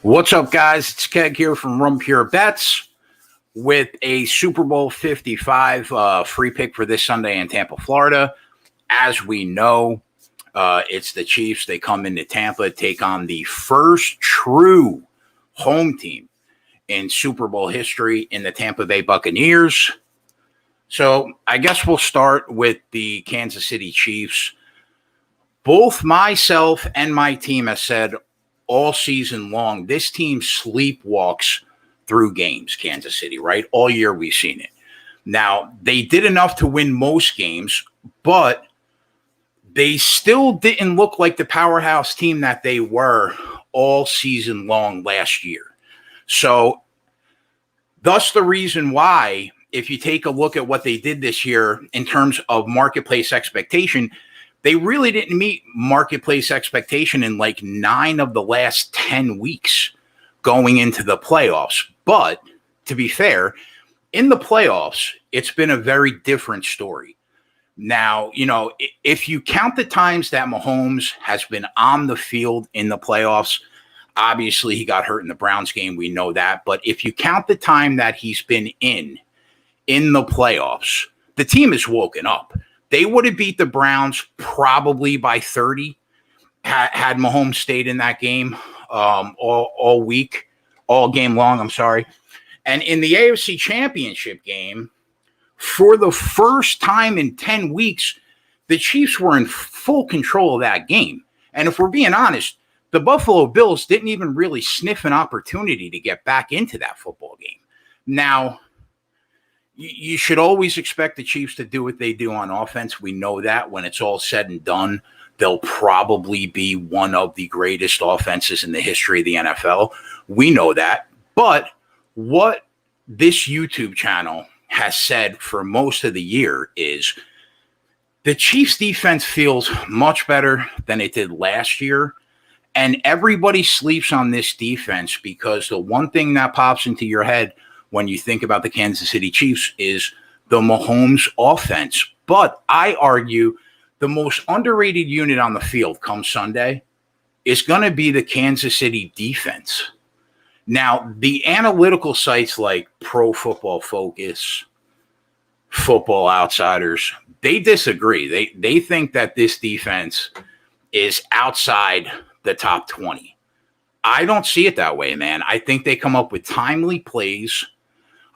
What's up, guys? It's Keg here from RunPureBets with a Super Bowl 55 free pick for this Sunday in Tampa, Florida. As we know, it's the Chiefs. They come into Tampa, take on the first true home team in Super Bowl history in the Tampa Bay Buccaneers. So I guess we'll start with the Kansas City Chiefs. Both myself and my team have said all season long, this team sleepwalks through games, Kansas City, right? All year we've seen it. Now, they did enough to win most games, but they still didn't look like the powerhouse team that they were all season long last year. So, thus the reason why, if you take a look at what they did this year in terms of marketplace expectation, they really didn't meet marketplace expectation in like 9 of the last 10 weeks going into the playoffs. But to be fair, in the playoffs, it's been a very different story. Now, if you count the times that Mahomes has been on the field in the playoffs, obviously he got hurt in the Browns game. We know that. But if you count the time that he's been in the playoffs, the team has woken up. They would have beat the Browns probably by 30 had Mahomes stayed in that game all game long, I'm sorry. And in the AFC Championship game, for the first time in 10 weeks, the Chiefs were in full control of that game. And if we're being honest, the Buffalo Bills didn't even really sniff an opportunity to get back into that football game. Now, you should always expect the Chiefs to do what they do on offense. We know that when it's all said and done, they'll probably be one of the greatest offenses in the history of the NFL. We know that. But what this YouTube channel has said for most of the year is the Chiefs defense feels much better than it did last year. And everybody sleeps on this defense because the one thing that pops into your head when you think about the Kansas City Chiefs is the Mahomes offense. But I argue the most underrated unit on the field come Sunday is going to be the Kansas City defense. Now, the analytical sites like Pro Football Focus, Football Outsiders, they disagree. They think that this defense is outside the top 20. I don't see it that way, man. I think they come up with timely plays.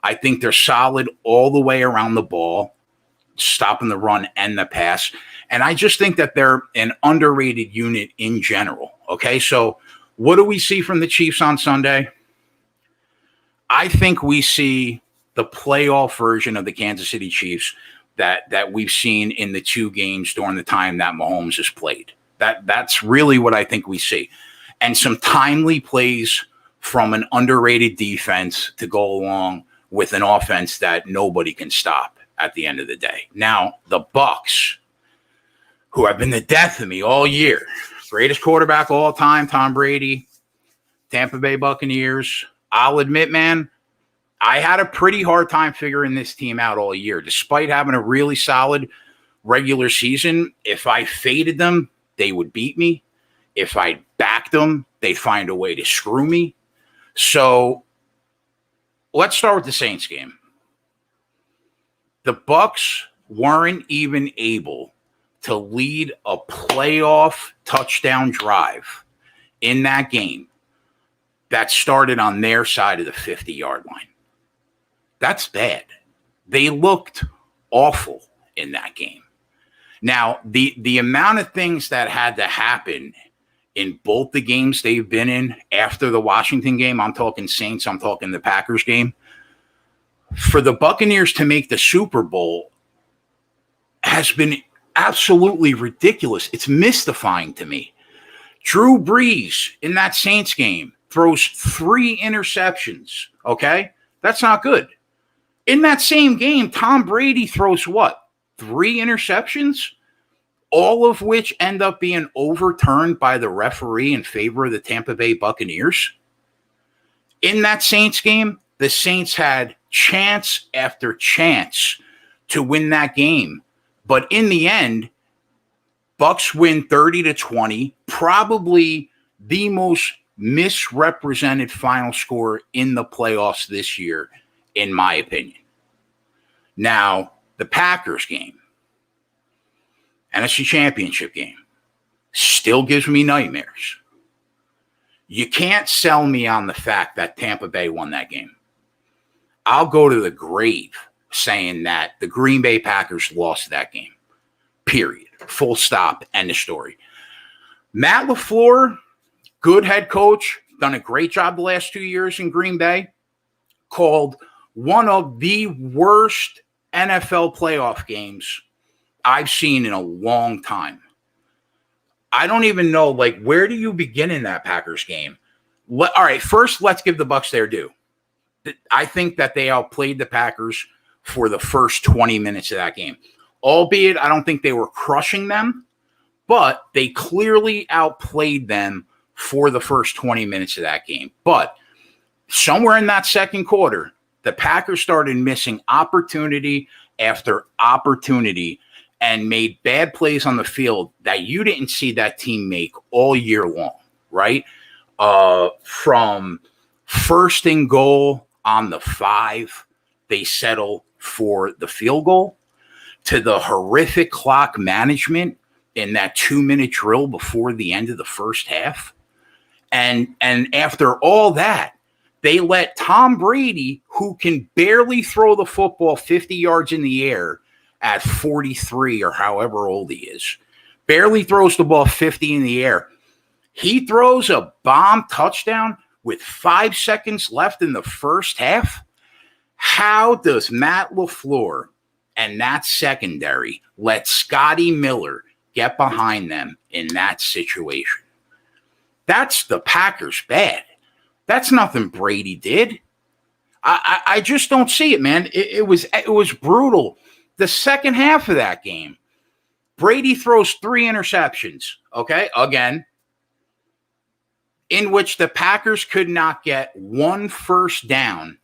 I think they're solid all the way around the ball, stopping the run and the pass. And I just think that they're an underrated unit in general. Okay, so what do we see from the Chiefs on Sunday? I think we see the playoff version of the Kansas City Chiefs that we've seen in the 2 games during the time that Mahomes has played. That's really what I think we see. And some timely plays from an underrated defense to go along with an offense that nobody can stop at the end of the day. Now, the Bucs, who have been the death of me all year, greatest quarterback of all time, Tom Brady, Tampa Bay Buccaneers. I'll admit, man, I had a pretty hard time figuring this team out all year. Despite having a really solid regular season, if I faded them, they would beat me. If I backed them, they'd find a way to screw me. So let's start with the Saints game. The Bucs weren't even able to lead a playoff touchdown drive in that game that started on their side of the 50-yard line. That's bad. They looked awful in that game. Now, the amount of things that had to happen in both the games they've been in after the Washington game, I'm talking Saints, I'm talking the Packers game, for the Buccaneers to make the Super Bowl has been absolutely ridiculous. It's mystifying to me. Drew Brees in that Saints game throws 3 interceptions, okay? That's not good. In that same game, Tom Brady throws what? 3 interceptions? All of which end up being overturned by the referee in favor of the Tampa Bay Buccaneers. In that Saints game, the Saints had chance after chance to win that game. But in the end, Bucs win 30-20, probably the most misrepresented final score in the playoffs this year, in my opinion. Now, the Packers game, NFC Championship game, still gives me nightmares. You can't sell me on the fact that Tampa Bay won that game. I'll go to the grave saying that the Green Bay Packers lost that game. Period. Full stop. End of story. Matt LaFleur, good head coach, done a great job the last 2 years in Green Bay, called one of the worst NFL playoff games I've seen in a long time. I don't even know, like, where do you begin in that Packers game? All right, first, let's give the Bucs their due. I think that they outplayed the Packers for the first 20 minutes of that game. Albeit, I don't think they were crushing them, but they clearly outplayed them for the first 20 minutes of that game. But somewhere in that second quarter, the Packers started missing opportunity after opportunity and made bad plays on the field that you didn't see that team make all year long, right? From first and goal on the 5, they settle for the field goal, to the horrific clock management in that 2-minute drill before the end of the first half. And after all that, they let Tom Brady, who can barely throw the football 50 yards in the air at 43 or however old he is, barely throws the ball 50 in the air. He throws a bomb touchdown with 5 seconds left in the first half. How does Matt LaFleur and that secondary let Scotty Miller get behind them in that situation? That's the Packers bad. That's nothing Brady did. I just don't see it, man. It was brutal. The second half of that game, Brady throws 3 interceptions, okay, again, in which the Packers could not get 1 first down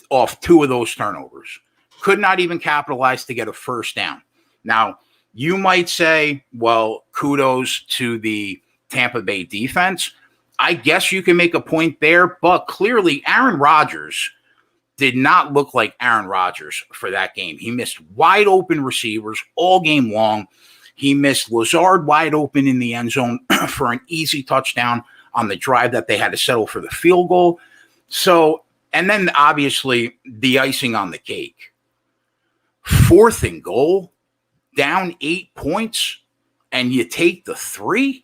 off 2 of those turnovers. Could not even capitalize to get a first down. Now, you might say, well, kudos to the Tampa Bay defense. I guess you can make a point there, but clearly Aaron Rodgers did not look like Aaron Rodgers for that game. He missed wide open receivers all game long. He missed Lazard wide open in the end zone for an easy touchdown on the drive that they had to settle for the field goal. So, and then obviously the icing on the cake. 4th and goal, down 8 points, and you take the 3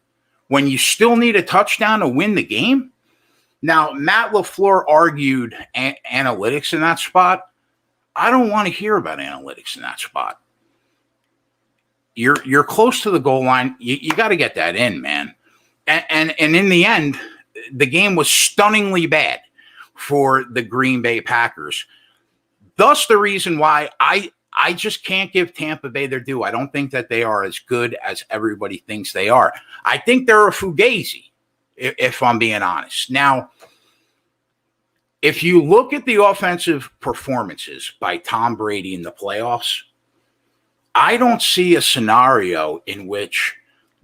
when you still need a touchdown to win the game? Now, Matt LaFleur argued analytics in that spot. I don't want to hear about analytics in that spot. You're close to the goal line. You got to get that in, man. And in the end, the game was stunningly bad for the Green Bay Packers. Thus, the reason why I just can't give Tampa Bay their due. I don't think that they are as good as everybody thinks they are. I think they're a fugazi, if I'm being honest. Now, if you look at the offensive performances by Tom Brady in the playoffs, I don't see a scenario in which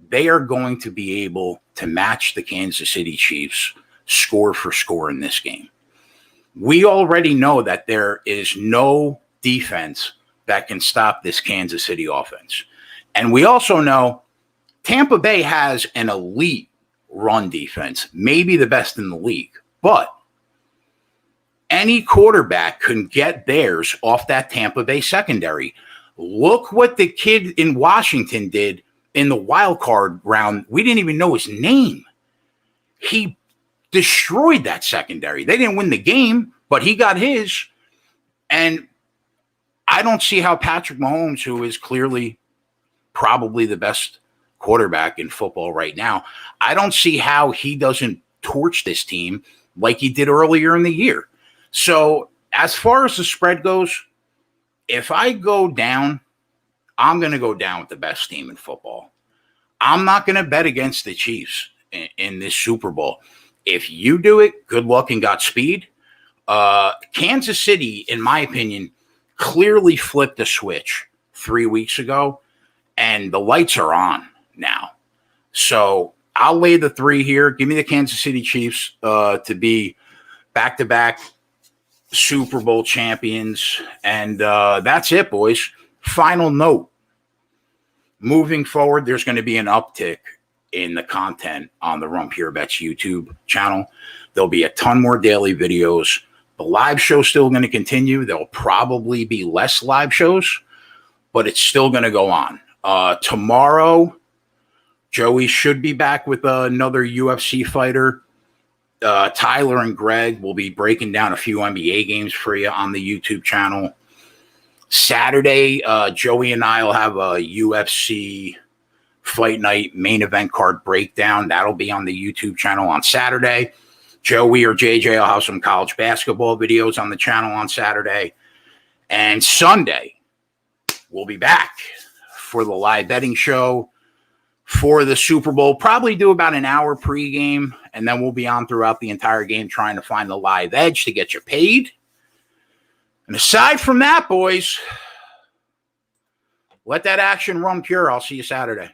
they are going to be able to match the Kansas City Chiefs score for score in this game. We already know that there is no defense that can stop this Kansas City offense. And we also know Tampa Bay has an elite run defense, maybe the best in the league, but any quarterback can get theirs off that Tampa Bay secondary. Look what the kid in Washington did in the wild card round. We didn't even know his name. He destroyed that secondary. They didn't win the game, but he got his. And I don't see how Patrick Mahomes, who is clearly probably the best quarterback in football right now, I don't see how he doesn't torch this team like he did earlier in the year. So as far as the spread goes, if I go down, I'm going to go down with the best team in football. I'm not going to bet against the Chiefs in this Super Bowl. If you do it, good luck and Godspeed. Kansas City, in my opinion, clearly flipped the switch 3 weeks ago, and the lights are on now. So I'll lay the 3 here. Give me the Kansas City Chiefs to be back-to-back Super Bowl champions. And that's it, boys. Final note. Moving forward, there's going to be an uptick in the content on the RunPureBets YouTube channel. There'll be a ton more daily videos. The live show's still going to continue. There'll probably be less live shows, but it's still going to go on. Tomorrow, Joey should be back with another UFC fighter. Tyler and Greg will be breaking down a few NBA games for you on the YouTube channel. Saturday, Joey and I will have a UFC Fight Night main event card breakdown. That'll be on the YouTube channel on Saturday. Joey or JJ will have some college basketball videos on the channel on Saturday. And Sunday, we'll be back for the live betting show for the Super Bowl. Probably do about an hour pregame, and then we'll be on throughout the entire game trying to find the live edge to get you paid. And aside from that, boys, let that action run pure. I'll see you Saturday.